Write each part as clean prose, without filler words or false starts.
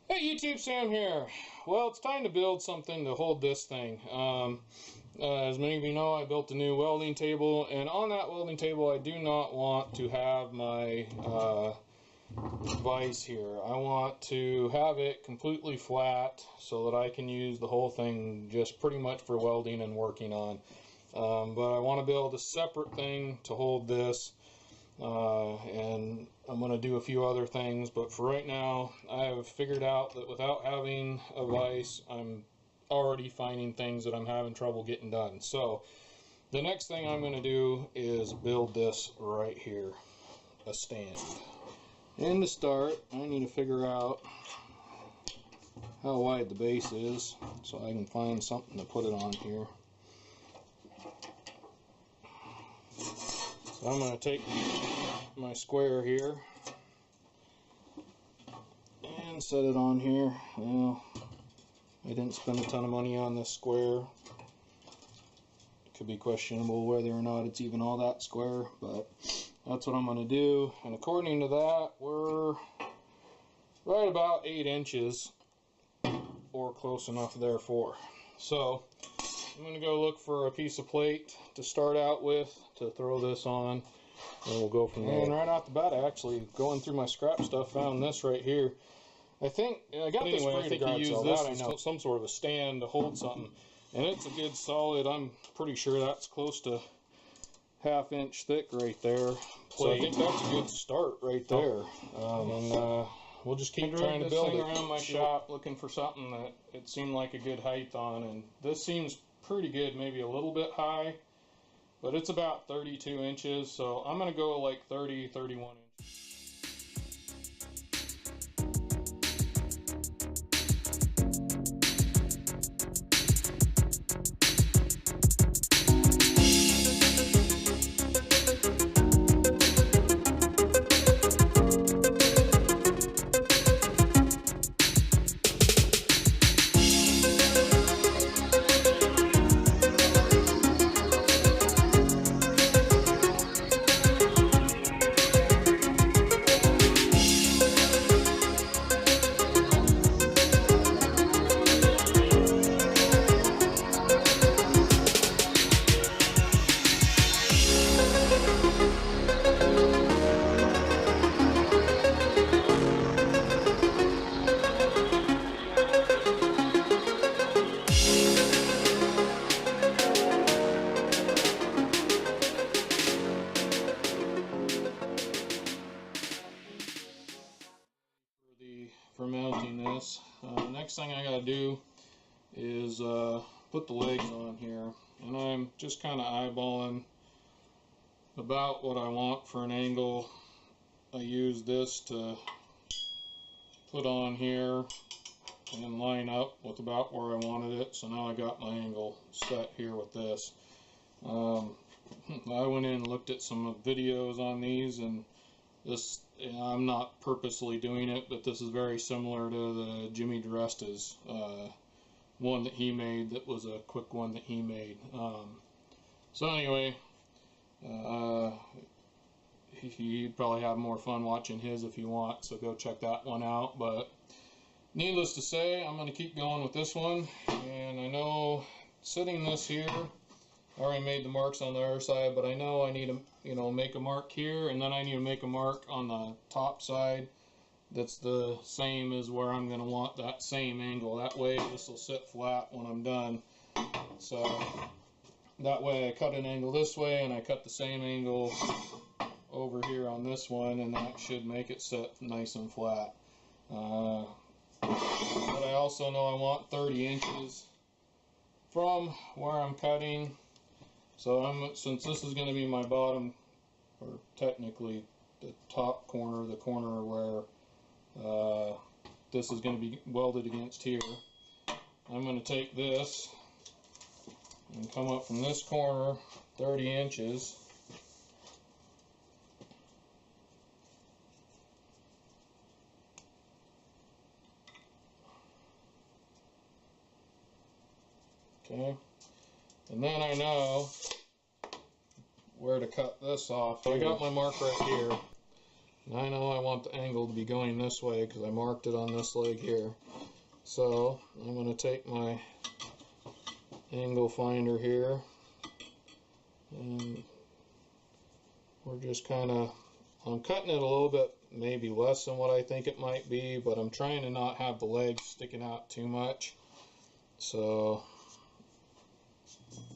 Hey YouTube, Sam here. Well, it's time to build something to hold this thing. As many of you know, I built a new welding table, and on that welding table I do not want to have my vise here. I want to have it completely flat so that I can use the whole thing just pretty much for welding and working on. But I want to build a separate thing to hold this. And I'm going to do a few other things, but for right now I have figured out that without having a vise I'm already finding things that I'm having trouble getting done. So the next thing I'm going to do is build this right here, a stand. And to start, I need to figure out how wide the base is so I can find something to put it on here. So I'm going to take my square here and set it on here. Well, I didn't spend a ton of money on this square. It could be questionable whether or not it's even all that square, but that's what I'm going to do. And according to that, we're right about 8 inches or close enough therefore. So I'm going to go look for a piece of plate to start out with to throw this on, and we'll go from there. And right off the bat, I actually, going through my scrap stuff, found this right here. I think, I got this anyway, I think you use this as some sort of a stand to hold something. And it's a good solid, I'm pretty sure that's close to ½ inch thick right there. So I think that's a good start right there. We'll just keep trying to build it around my shop, looking for something that it seemed like a good height on. And this seems pretty good, maybe a little bit high, but it's about 32 inches, so I'm going to go like 30, 31 inches. For mounting this, next thing I gotta do is put the legs on here, and I'm just kind of eyeballing about what I want for an angle. I use this to put on here and line up with about where I wanted it, so now I got my angle set here with this. I went in and looked at some videos on these, and this, I'm not purposely doing it, but this is very similar to the Jimmy DeResta's one that he made. That was a quick one that he made. So anyway, you'd probably have more fun watching his if you want, so go check that one out. But needless to say, I'm going to keep going with this one, and I know sitting this here, I already made the marks on the other side, but I know I need to, make a mark here, and then I need to make a mark on the top side that's the same as where I'm going to want that same angle. That way this will sit flat when I'm done. So that way I cut an angle this way, and I cut the same angle over here on this one, and that should make it sit nice and flat. But I also know I want 30 inches from where I'm cutting. So since this is going to be my bottom, or technically the top corner, the corner where this is going to be welded against here, I'm going to take this and come up from this corner 30 inches. Okay. And then I know where to cut this off. So I got my mark right here. And I know I want the angle to be going this way because I marked it on this leg here. So I'm going to take my angle finder here, and we're just kind of, I'm cutting it a little bit, maybe less than what I think it might be, but I'm trying to not have the legs sticking out too much. So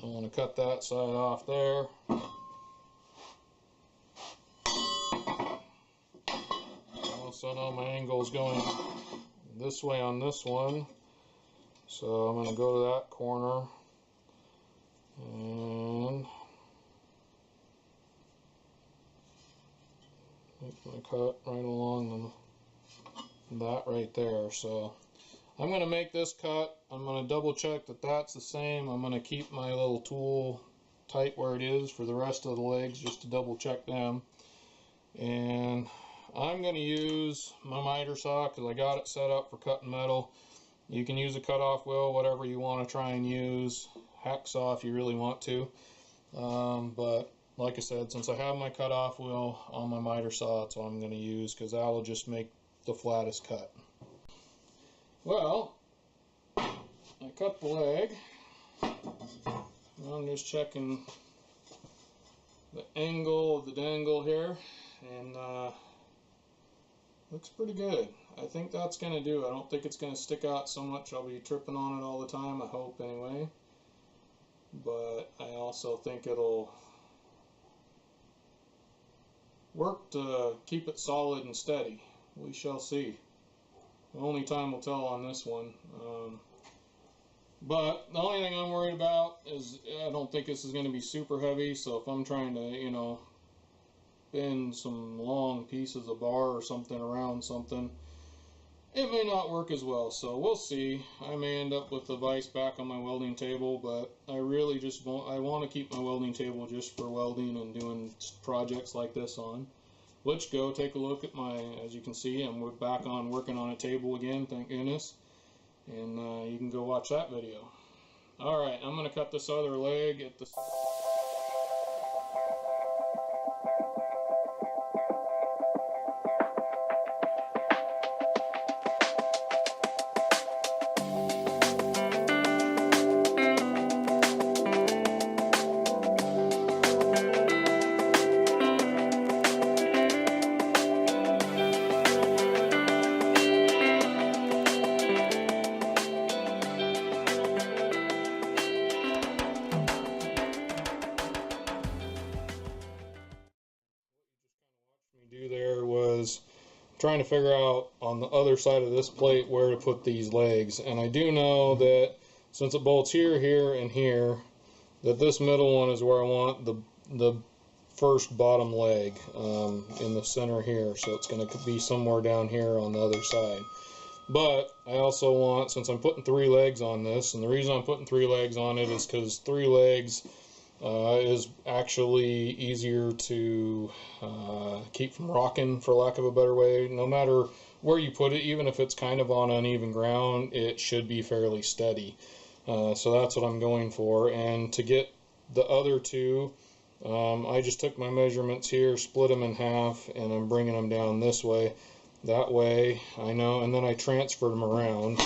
I want to cut that side off there. Also know my angle is going this way on this one, so I'm going to go to that corner and make my cut right along that right there. So I'm going to make this cut. I'm going to double check that that's the same. I'm going to keep my little tool tight where it is for the rest of the legs just to double check them. And I'm going to use my miter saw because I got it set up for cutting metal. You can use a cutoff wheel, whatever you want to try and use. Hacksaw if you really want to. But like I said, since I have my cutoff wheel on my miter saw, that's what I'm going to use because that'll just make the flattest cut. Well, I cut the leg. I'm just checking the angle of the dangle here, and looks pretty good. I think that's going to do. I don't think it's going to stick out so much I'll be tripping on it all the time, I hope anyway. But I also think it'll work to keep it solid and steady. We shall see. Only time will tell on this one. But the only thing I'm worried about is I don't think this is going to be super heavy, so if I'm trying to, you know, bend some long pieces of bar or something around something, it may not work as well. So we'll see. I may end up with the vise back on my welding table, but I really just want to keep my welding table just for welding and doing projects like this on. Let's go take a look at my, as you can see, I'm back on working on a table again, thank goodness. And you can go watch that video. Alright, I'm going to cut this other leg at the... do there was trying to figure out on the other side of this plate where to put these legs, and I do know that since it bolts here, here, and here, that this middle one is where I want the first bottom leg in the center here, so it's going to be somewhere down here on the other side. But I also want, since I'm putting 3 legs on this, and the reason I'm putting 3 legs on it is because 3 legs is actually easier to keep from rocking, for lack of a better way. No matter where you put it, even if it's kind of on uneven ground, it should be fairly steady. So that's what I'm going for. And to get the other 2, I just took my measurements here, split them in half, and I'm bringing them down this way. That way I know, and then I transferred them around.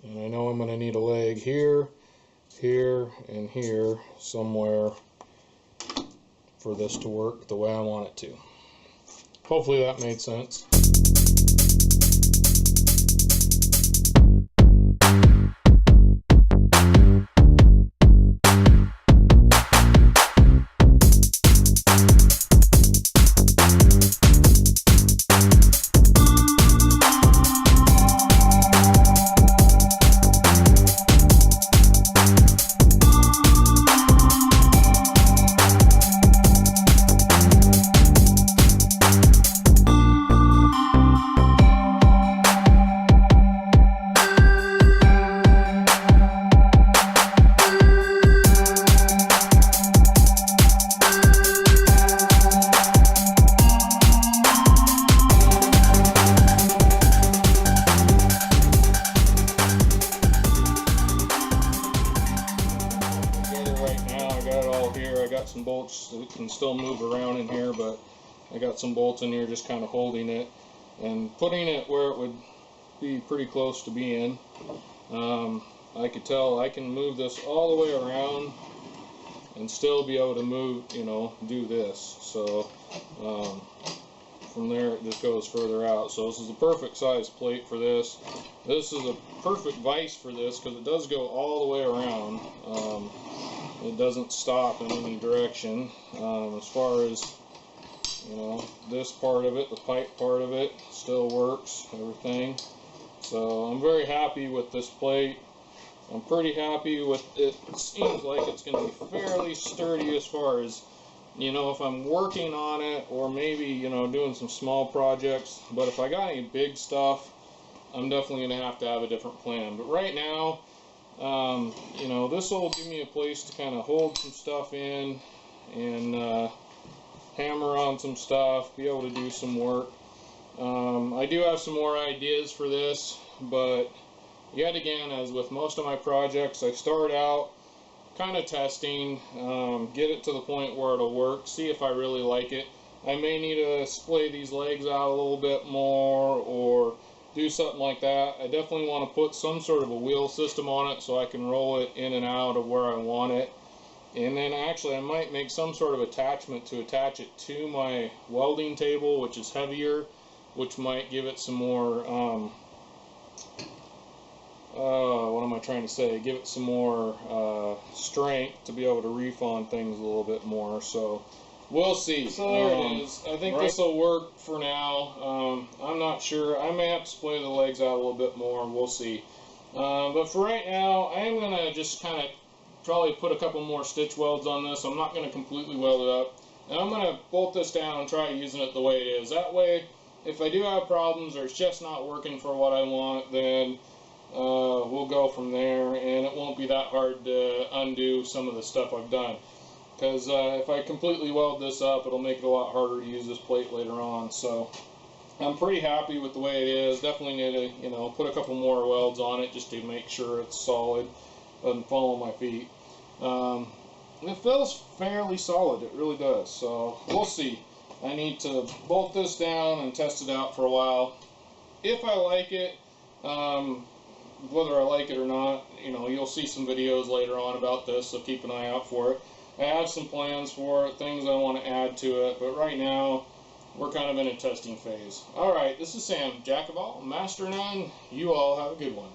And I know I'm going to need a leg here, here, and here somewhere for this to work the way I want it to. Hopefully that made sense. It can still move around in here, but I got some bolts in here just kind of holding it and putting it where it would be pretty close to being. I could tell I can move this all the way around and still be able to move, you know, do this. So from there it just goes further out. So this is the perfect size plate for this. This is a perfect vise for this because it does go all the way around. It doesn't stop in any direction. As far as, you know, this part of it, the pipe part of it, still works, everything. So I'm very happy with this plate. I'm pretty happy with it. It seems like it's going to be fairly sturdy as far as, you know, if I'm working on it or maybe, you know, doing some small projects. But if I got any big stuff, I'm definitely going to have a different plan. But right now, you know, this will give me a place to kind of hold some stuff in and hammer on some stuff, be able to do some work. I do have some more ideas for this, but yet again, as with most of my projects, I start out kind of testing, get it to the point where it'll work, see if I really like it. I may need to splay these legs out a little bit more or do something like that. I definitely want to put some sort of a wheel system on it so I can roll it in and out of where I want it. And then actually I might make some sort of attachment to attach it to my welding table, which is heavier, which might give it some more, what am I trying to say? Give it some more strength to be able to reef on things a little bit more. So we'll see. So there it is. I think this will work for now. I'm not sure. I may have to splay the legs out a little bit more. We'll see. But for right now, I am going to just kind of probably put a couple more stitch welds on this. I'm not going to completely weld it up. And I'm going to bolt this down and try using it the way it is. That way, if I do have problems or it's just not working for what I want, then we'll go from there, and it won't be that hard to undo some of the stuff I've done. Because if I completely weld this up, it'll make it a lot harder to use this plate later on. So I'm pretty happy with the way it is. Definitely need to, you know, put a couple more welds on it just to make sure it's solid, doesn't fall on my feet. It feels fairly solid, it really does. So we'll see. I need to bolt this down and test it out for a while. If I like it, whether I like it or not, you know, you'll see some videos later on about this, so keep an eye out for it. I have some plans for it, things I want to add to it, but right now we're kind of in a testing phase. Alright, this is Sam, Jack of all, Master of none. You all have a good one.